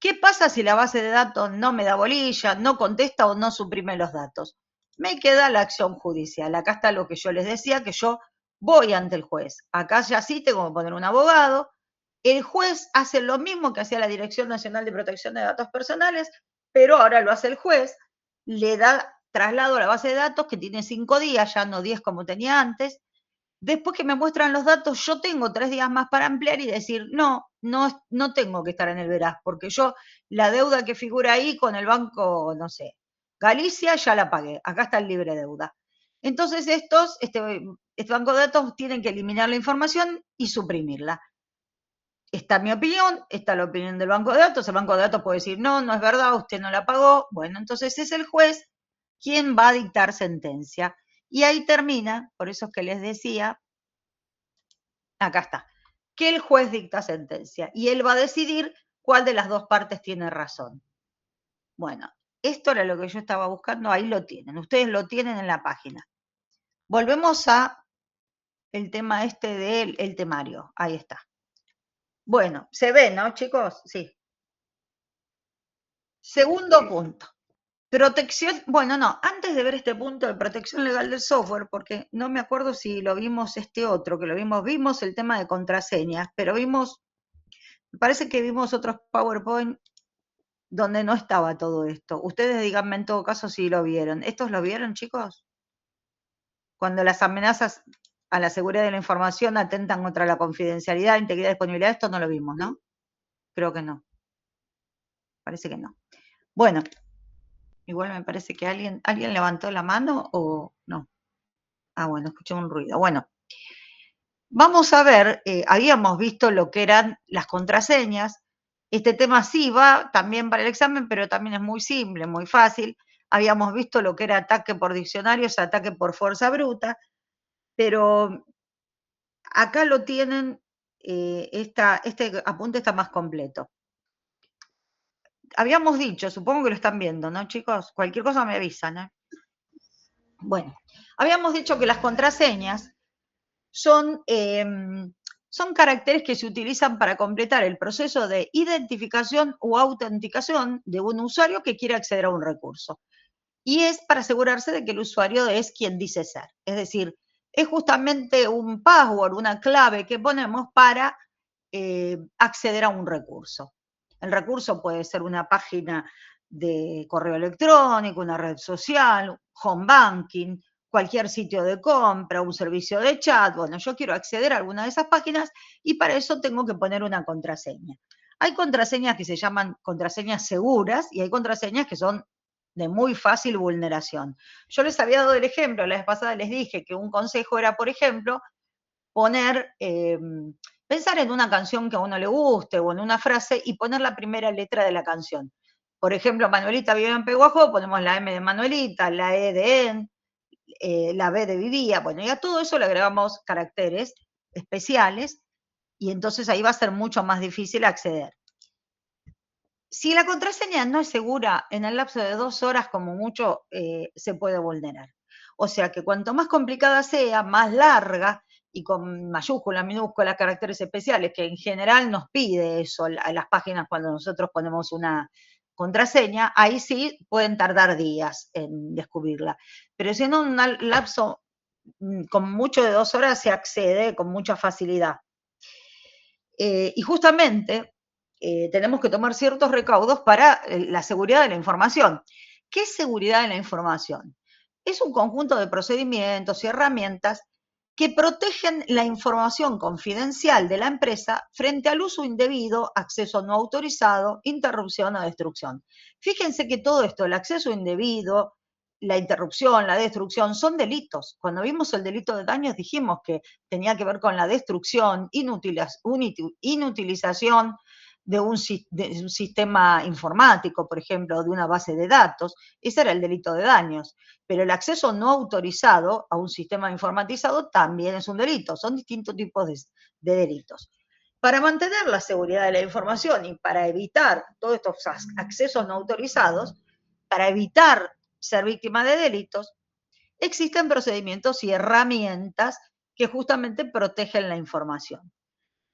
Speaker 1: ¿Qué pasa si la base de datos no me da bolilla, no contesta o no suprime los datos? Me queda la acción judicial. Acá está lo que yo les decía, que yo voy ante el juez. Acá ya sí tengo que poner un abogado. El juez hace lo mismo que hacía la Dirección Nacional de Protección de Datos Personales, pero ahora lo hace el juez, le da traslado a la base de datos que tiene 5 días, ya no 10 como tenía antes. Después que me muestran los datos, yo tengo 3 días más para ampliar y decir, no tengo que estar en el veraz, porque yo la deuda que figura ahí con el banco, no sé, Galicia, ya la pagué, acá está el libre deuda. Entonces este banco de datos tienen que eliminar la información y suprimirla. Está mi opinión, está la opinión del banco de datos, el banco de datos puede decir, no es verdad, usted no la pagó. Bueno, entonces es el juez quien va a dictar sentencia. Y ahí termina, por eso es que les decía, acá está, que el juez dicta sentencia y él va a decidir cuál de las dos partes tiene razón. Bueno, esto era lo que yo estaba buscando, ahí lo tienen, ustedes lo tienen en la página. Volvemos a el tema del temario, ahí está. Bueno, se ve, ¿no, chicos? Sí. Segundo punto. Protección, bueno, no, antes de ver este punto de protección legal del software, porque no me acuerdo si lo vimos otro, que lo vimos el tema de contraseñas, pero me parece que vimos otros PowerPoint donde no estaba todo esto. Ustedes díganme en todo caso si lo vieron. ¿Estos lo vieron, chicos? Cuando las amenazas a la seguridad de la información atentan contra la confidencialidad, integridad y disponibilidad, esto no lo vimos, ¿no? Creo que no. Parece que no. Bueno, igual me parece que alguien levantó la mano o no. Ah, bueno, escuché un ruido. Bueno, vamos a ver, habíamos visto lo que eran las contraseñas. Este tema sí va también para el examen, pero también es muy simple, muy fácil. Habíamos visto lo que era ataque por diccionarios, ataque por fuerza bruta, pero acá lo tienen, este apunte está más completo. Habíamos dicho, supongo que lo están viendo, ¿no, chicos? Cualquier cosa me avisan, ¿eh? Bueno, habíamos dicho que las contraseñas son caracteres que se utilizan para completar el proceso de identificación o autenticación de un usuario que quiere acceder a un recurso. Y es para asegurarse de que el usuario es quien dice ser. Es decir, es justamente un password, una clave que ponemos para acceder a un recurso. El recurso puede ser una página de correo electrónico, una red social, home banking, cualquier sitio de compra, un servicio de chat. Bueno, yo quiero acceder a alguna de esas páginas y para eso tengo que poner una contraseña. Hay contraseñas que se llaman contraseñas seguras y hay contraseñas que son de muy fácil vulneración. Yo les había dado el ejemplo, la vez pasada les dije que un consejo era, por ejemplo, pensar en una canción que a uno le guste o en una frase y poner la primera letra de la canción. Por ejemplo, Manuelita vive en Peguajó, ponemos la M de Manuelita, la E de En, la B de Vivía, bueno, y a todo eso le agregamos caracteres especiales y entonces ahí va a ser mucho más difícil acceder. Si la contraseña no es segura, en el lapso de 2 horas como mucho se puede vulnerar. O sea que cuanto más complicada sea, más larga, y con mayúsculas, minúsculas, caracteres especiales, que en general nos pide eso a las páginas cuando nosotros ponemos una contraseña, ahí sí pueden tardar días en descubrirla. Pero si en un lapso con mucho de 2 horas se accede con mucha facilidad. Y justamente tenemos que tomar ciertos recaudos para la seguridad de la información. ¿Qué es seguridad de la información? Es un conjunto de procedimientos y herramientas que protegen la información confidencial de la empresa frente al uso indebido, acceso no autorizado, interrupción o destrucción. Fíjense que todo esto, el acceso indebido, la interrupción, la destrucción, son delitos. Cuando vimos el delito de daños dijimos que tenía que ver con la destrucción, inutilización de un sistema informático, por ejemplo, de una base de datos. Ese era el delito de daños. Pero el acceso no autorizado a un sistema informatizado también es un delito. Son distintos tipos de delitos. Para mantener la seguridad de la información y para evitar todos estos accesos no autorizados, para evitar ser víctima de delitos, existen procedimientos y herramientas que justamente protegen la información.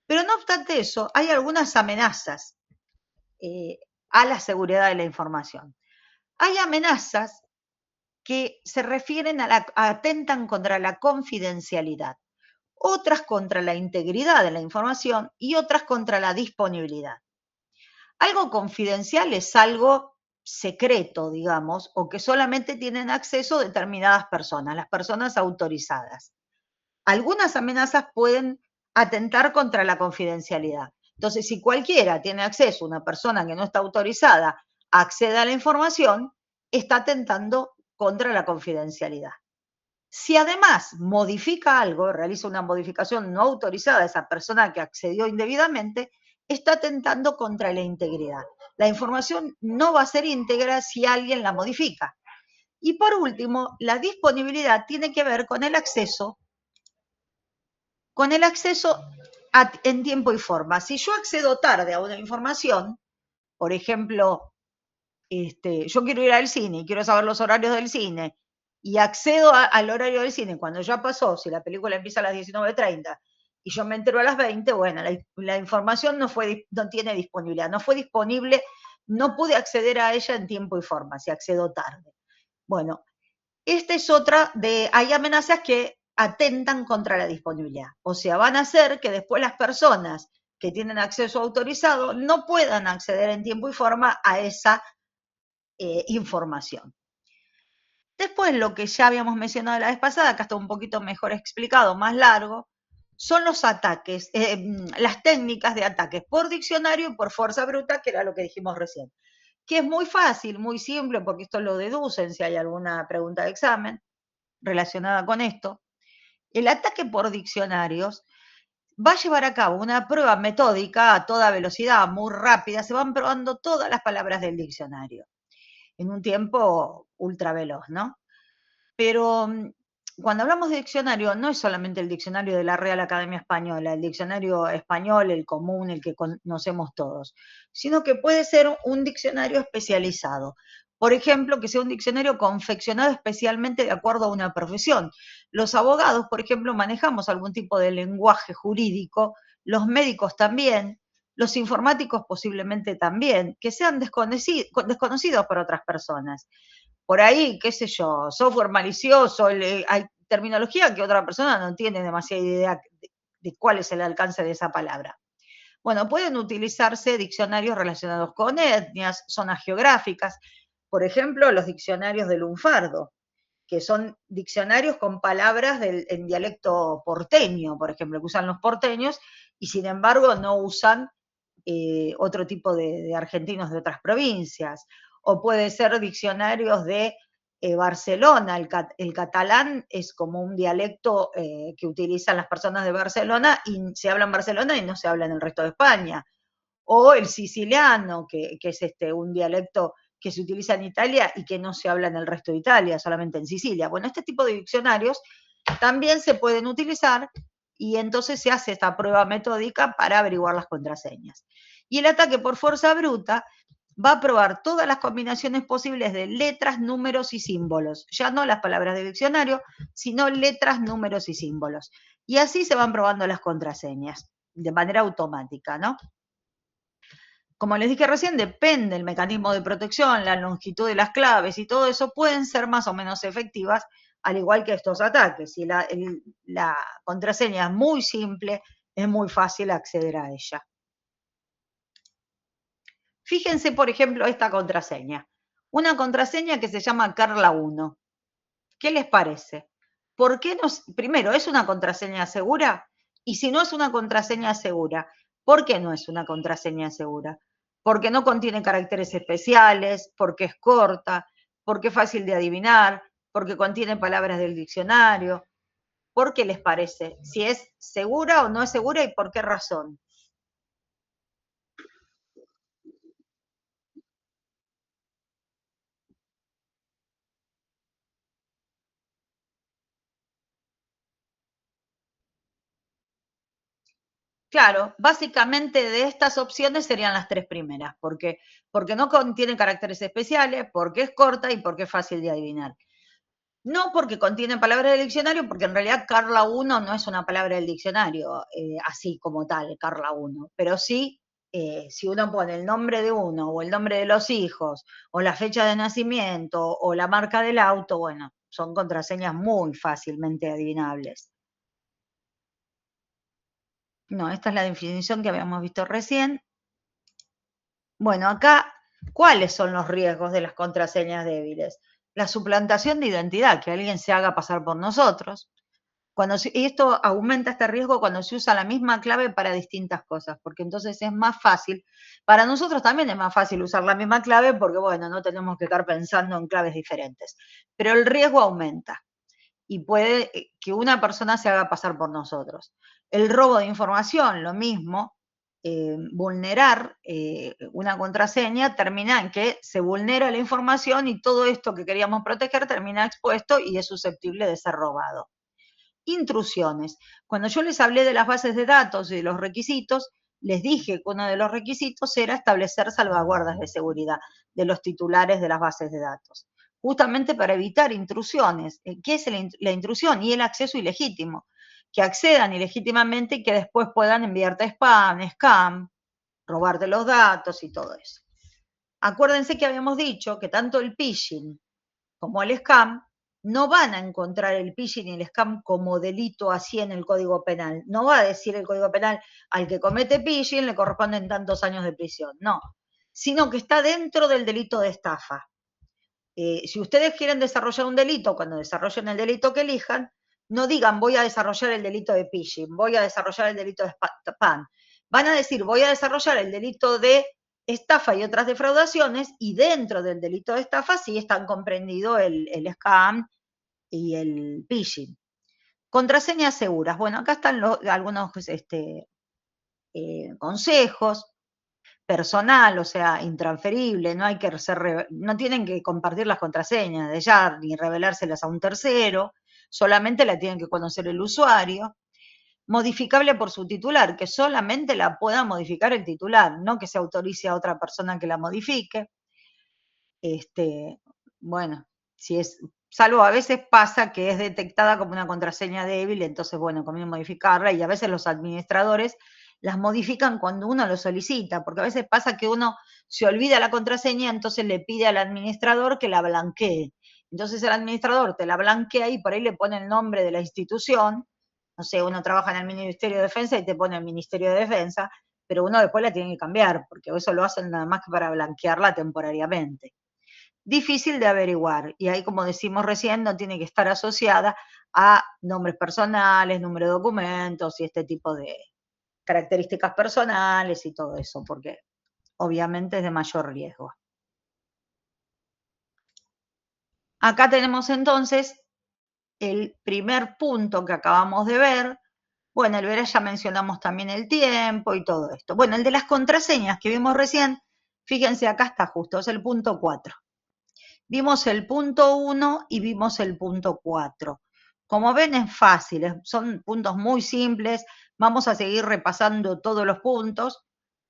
Speaker 1: Pero no obstante eso, hay algunas amenazas a la seguridad de la información. Hay amenazas que se refieren atentan contra la confidencialidad, otras contra la integridad de la información y otras contra la disponibilidad. Algo confidencial es algo secreto, digamos, o que solamente tienen acceso determinadas personas, las personas autorizadas. Algunas amenazas pueden atentar contra la confidencialidad. Entonces, si cualquiera tiene acceso, una persona que no está autorizada, accede a la información, está atentando contra la confidencialidad. Si además modifica algo, realiza una modificación no autorizada a esa persona que accedió indebidamente, está atentando contra la integridad. La información no va a ser íntegra si alguien la modifica. Y por último, la disponibilidad tiene que ver con el acceso en tiempo y forma. Si yo accedo tarde a una información, por ejemplo, yo quiero ir al cine y quiero saber los horarios del cine, y accedo al horario del cine cuando ya pasó, si la película empieza a las 19:30 y yo me entero a las 20, bueno, la información no tiene disponibilidad, no fue disponible, no pude acceder a ella en tiempo y forma, si accedo tarde. Bueno, esta es otra hay amenazas que atentan contra la disponibilidad. O sea, van a hacer que después las personas que tienen acceso autorizado no puedan acceder en tiempo y forma a esa información. Después, lo que ya habíamos mencionado la vez pasada, acá está un poquito mejor explicado, más largo, son los ataques, las técnicas de ataques por diccionario y por fuerza bruta, que era lo que dijimos recién. Que es muy fácil, muy simple, porque esto lo deducen si hay alguna pregunta de examen relacionada con esto. El ataque por diccionarios va a llevar a cabo una prueba metódica a toda velocidad, muy rápida, se van probando todas las palabras del diccionario en un tiempo ultra veloz, ¿no? Pero cuando hablamos de diccionario, no es solamente el diccionario de la Real Academia Española, el diccionario español, el común, el que conocemos todos, sino que puede ser un diccionario especializado. Por ejemplo, que sea un diccionario confeccionado especialmente de acuerdo a una profesión. Los abogados, por ejemplo, manejamos algún tipo de lenguaje jurídico, los médicos también, los informáticos posiblemente también, que sean desconocidos por otras personas. Por ahí, qué sé yo, software malicioso, hay terminología que otra persona no tiene demasiada idea de cuál es el alcance de esa palabra. Bueno, pueden utilizarse diccionarios relacionados con etnias, zonas geográficas, por ejemplo, los diccionarios de lunfardo, que son diccionarios con palabras en dialecto porteño, por ejemplo, que usan los porteños y sin embargo no usan otro tipo de argentinos de otras provincias. O puede ser diccionarios de Barcelona. El catalán es como un dialecto que utilizan las personas de Barcelona y se habla en Barcelona y no se habla en el resto de España. O el siciliano, que es un dialecto que se utiliza en Italia y que no se habla en el resto de Italia, solamente en Sicilia. Bueno, este tipo de diccionarios también se pueden utilizar y entonces se hace esta prueba metódica para averiguar las contraseñas. Y el ataque por fuerza bruta va a probar todas las combinaciones posibles de letras, números y símbolos. Ya no las palabras del diccionario, sino letras, números y símbolos. Y así se van probando las contraseñas, de manera automática, ¿no? Como les dije recién, depende el mecanismo de protección, la longitud de las claves y todo eso pueden ser más o menos efectivas, al igual que estos ataques. Si la contraseña es muy simple, es muy fácil acceder a ella. Fíjense, por ejemplo, esta contraseña. Una contraseña que se llama Carla1. ¿Qué les parece? ¿Por qué no? Primero, ¿es una contraseña segura? Y si no es una contraseña segura, ¿por qué no es una contraseña segura? Porque no contiene caracteres especiales, porque es corta, porque es fácil de adivinar, porque contiene palabras del diccionario. ¿Por qué les parece? Si es segura o no es segura y por qué razón. Claro, básicamente de estas opciones serían las tres primeras, porque no contiene caracteres especiales, porque es corta y porque es fácil de adivinar. No porque contiene palabras del diccionario, porque en realidad Carla 1 no es una palabra del diccionario, así como tal, Carla 1, pero sí, si uno pone el nombre de uno, o el nombre de los hijos, o la fecha de nacimiento, o la marca del auto, bueno, son contraseñas muy fácilmente adivinables. No, esta es la definición que habíamos visto recién. Bueno, acá, ¿cuáles son los riesgos de las contraseñas débiles? La suplantación de identidad, que alguien se haga pasar por nosotros. Y esto aumenta este riesgo cuando se usa la misma clave para distintas cosas, porque entonces es más fácil. Para nosotros también es más fácil usar la misma clave porque, bueno, no tenemos que estar pensando en claves diferentes. Pero el riesgo aumenta y puede que una persona se haga pasar por nosotros. El robo de información, lo mismo. Vulnerar una contraseña termina en que se vulnera la información y todo esto que queríamos proteger termina expuesto y es susceptible de ser robado. Intrusiones. Cuando yo les hablé de las bases de datos y de los requisitos, les dije que uno de los requisitos era establecer salvaguardas de seguridad de los titulares de las bases de datos, justamente para evitar intrusiones. ¿Qué es la intrusión? Y el acceso ilegítimo, que accedan ilegítimamente y que después puedan enviarte spam, scam, robarte los datos y todo eso. Acuérdense que habíamos dicho que tanto el phishing como el scam no van a encontrar el phishing y el scam como delito así en el Código Penal. No va a decir el Código Penal al que comete phishing le corresponden tantos años de prisión. No, sino que está dentro del delito de estafa. Si ustedes quieren desarrollar un delito, cuando desarrollen el delito que elijan, no digan voy a desarrollar el delito de phishing, voy a desarrollar el delito de spam. Van a decir voy a desarrollar el delito de estafa y otras defraudaciones, y dentro del delito de estafa sí están comprendidos el scam y el phishing. Contraseñas seguras. Bueno, acá están algunos consejos. Personal, o sea, intransferible, no hay que no tienen que compartir las contraseñas de ya ni revelárselas a un tercero, solamente la tienen que conocer el usuario. Modificable por su titular, que solamente la pueda modificar el titular, no que se autorice a otra persona que la modifique. Bueno, si es, salvo a veces pasa que es detectada como una contraseña débil, entonces, bueno, conviene modificarla, y a veces los administradores las modifican cuando uno lo solicita, porque a veces pasa que uno se olvida la contraseña, entonces le pide al administrador que la blanquee. Entonces el administrador te la blanquea y por ahí le pone el nombre de la institución. No sé, uno trabaja en el Ministerio de Defensa y te pone el Ministerio de Defensa, pero uno después la tiene que cambiar, porque eso lo hacen nada más que para blanquearla temporariamente. Difícil de averiguar, y ahí, como decimos recién, no tiene que estar asociada a nombres personales, número de documentos y este tipo de características personales y todo eso, porque obviamente es de mayor riesgo. Acá tenemos entonces el primer punto que acabamos de ver. Bueno, el verás, ya mencionamos también el tiempo y todo esto. Bueno, el de las contraseñas que vimos recién, fíjense, acá está justo, es el punto 4. Vimos el punto 1 y vimos el punto 4. Como ven, es fácil, son puntos muy simples. Vamos a seguir repasando todos los puntos.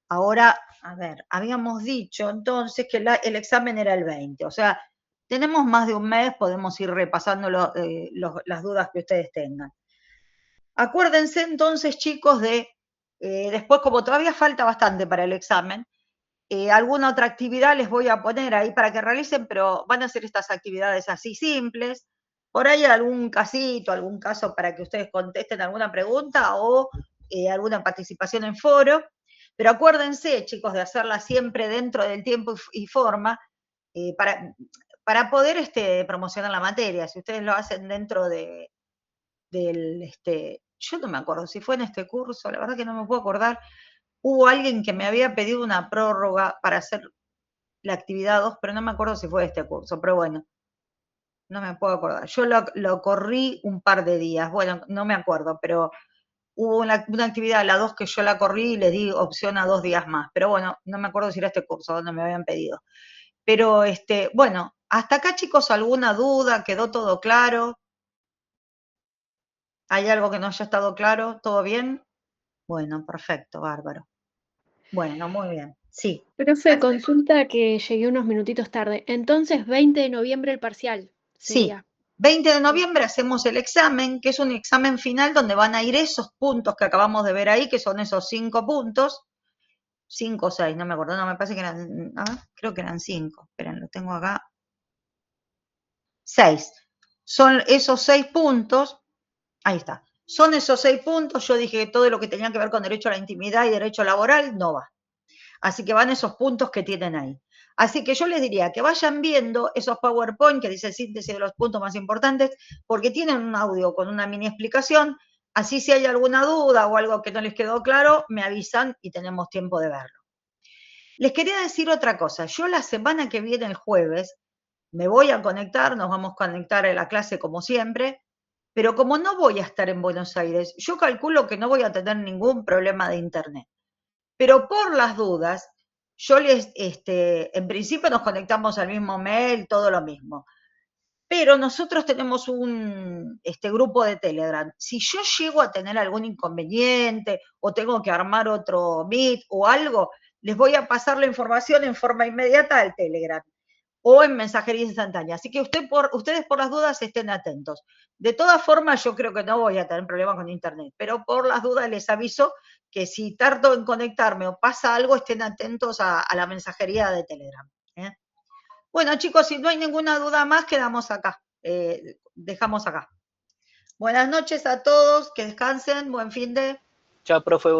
Speaker 1: Ahora A ver, habíamos dicho entonces que el examen era el 20, o sea, tenemos más de un mes, podemos ir repasando las dudas que ustedes tengan. Acuérdense entonces, chicos, después, como todavía falta bastante para el examen, alguna otra actividad les voy a poner ahí para que realicen, pero van a ser estas actividades así simples. Por ahí algún casito, algún caso para que ustedes contesten alguna pregunta o alguna participación en foro. Pero acuérdense, chicos, de hacerla siempre dentro del tiempo y forma eh, para, para poder promocionar la materia. Si ustedes lo hacen dentro yo no me acuerdo si fue en este curso, la verdad que no me puedo acordar, hubo alguien que me había pedido una prórroga para hacer la actividad 2, pero no me acuerdo si fue este curso, pero bueno, no me puedo acordar. Yo lo corrí un par de días, bueno, no me acuerdo, pero hubo una actividad, la 2, que yo la corrí y les di opción a 2 días más, pero bueno, no me acuerdo si era este curso donde me habían pedido. Pero bueno, hasta acá, chicos, ¿alguna duda? ¿Quedó todo claro? ¿Hay algo que no haya estado claro? ¿Todo bien? Bueno, perfecto, bárbaro. Bueno, muy bien. Sí.
Speaker 3: Profe, consulta que llegué unos minutitos tarde. Entonces, 20 de noviembre el parcial
Speaker 1: Sí,
Speaker 3: sería.
Speaker 1: 20 de noviembre hacemos el examen, que es un examen final donde van a ir esos puntos que acabamos de ver ahí, que son esos 5 puntos, 5 o 6, no me acuerdo, no, me parece que eran, creo que eran 5, esperen, lo tengo acá, 6. Son esos 6 puntos, ahí está, son esos 6 puntos, yo dije que todo lo que tenía que ver con derecho a la intimidad y derecho laboral no va. Así que van esos puntos que tienen ahí. Así que yo les diría que vayan viendo esos PowerPoint que dice síntesis de los puntos más importantes, porque tienen un audio con una mini explicación. Así si hay alguna duda o algo que no les quedó claro, me avisan y tenemos tiempo de verlo. Les quería decir otra cosa. Yo la semana que viene, el jueves, me voy a conectar, nos vamos a conectar a la clase como siempre, pero como no voy a estar en Buenos Aires, yo calculo que no voy a tener ningún problema de internet. Pero por las dudas, yo en principio nos conectamos al mismo mail, todo lo mismo. Pero nosotros tenemos un grupo de Telegram. Si yo llego a tener algún inconveniente o tengo que armar otro Meet o algo, les voy a pasar la información en forma inmediata al Telegram o en mensajería instantánea. Así que ustedes por las dudas estén atentos. De todas formas, yo creo que no voy a tener problemas con internet, pero por las dudas les aviso que si tardo en conectarme o pasa algo, estén atentos a la mensajería de Telegram. ¿eh? Bueno, chicos, si no hay ninguna duda más, quedamos acá. Dejamos acá. Buenas noches a todos, que descansen, buen fin de...
Speaker 4: Chao, profe.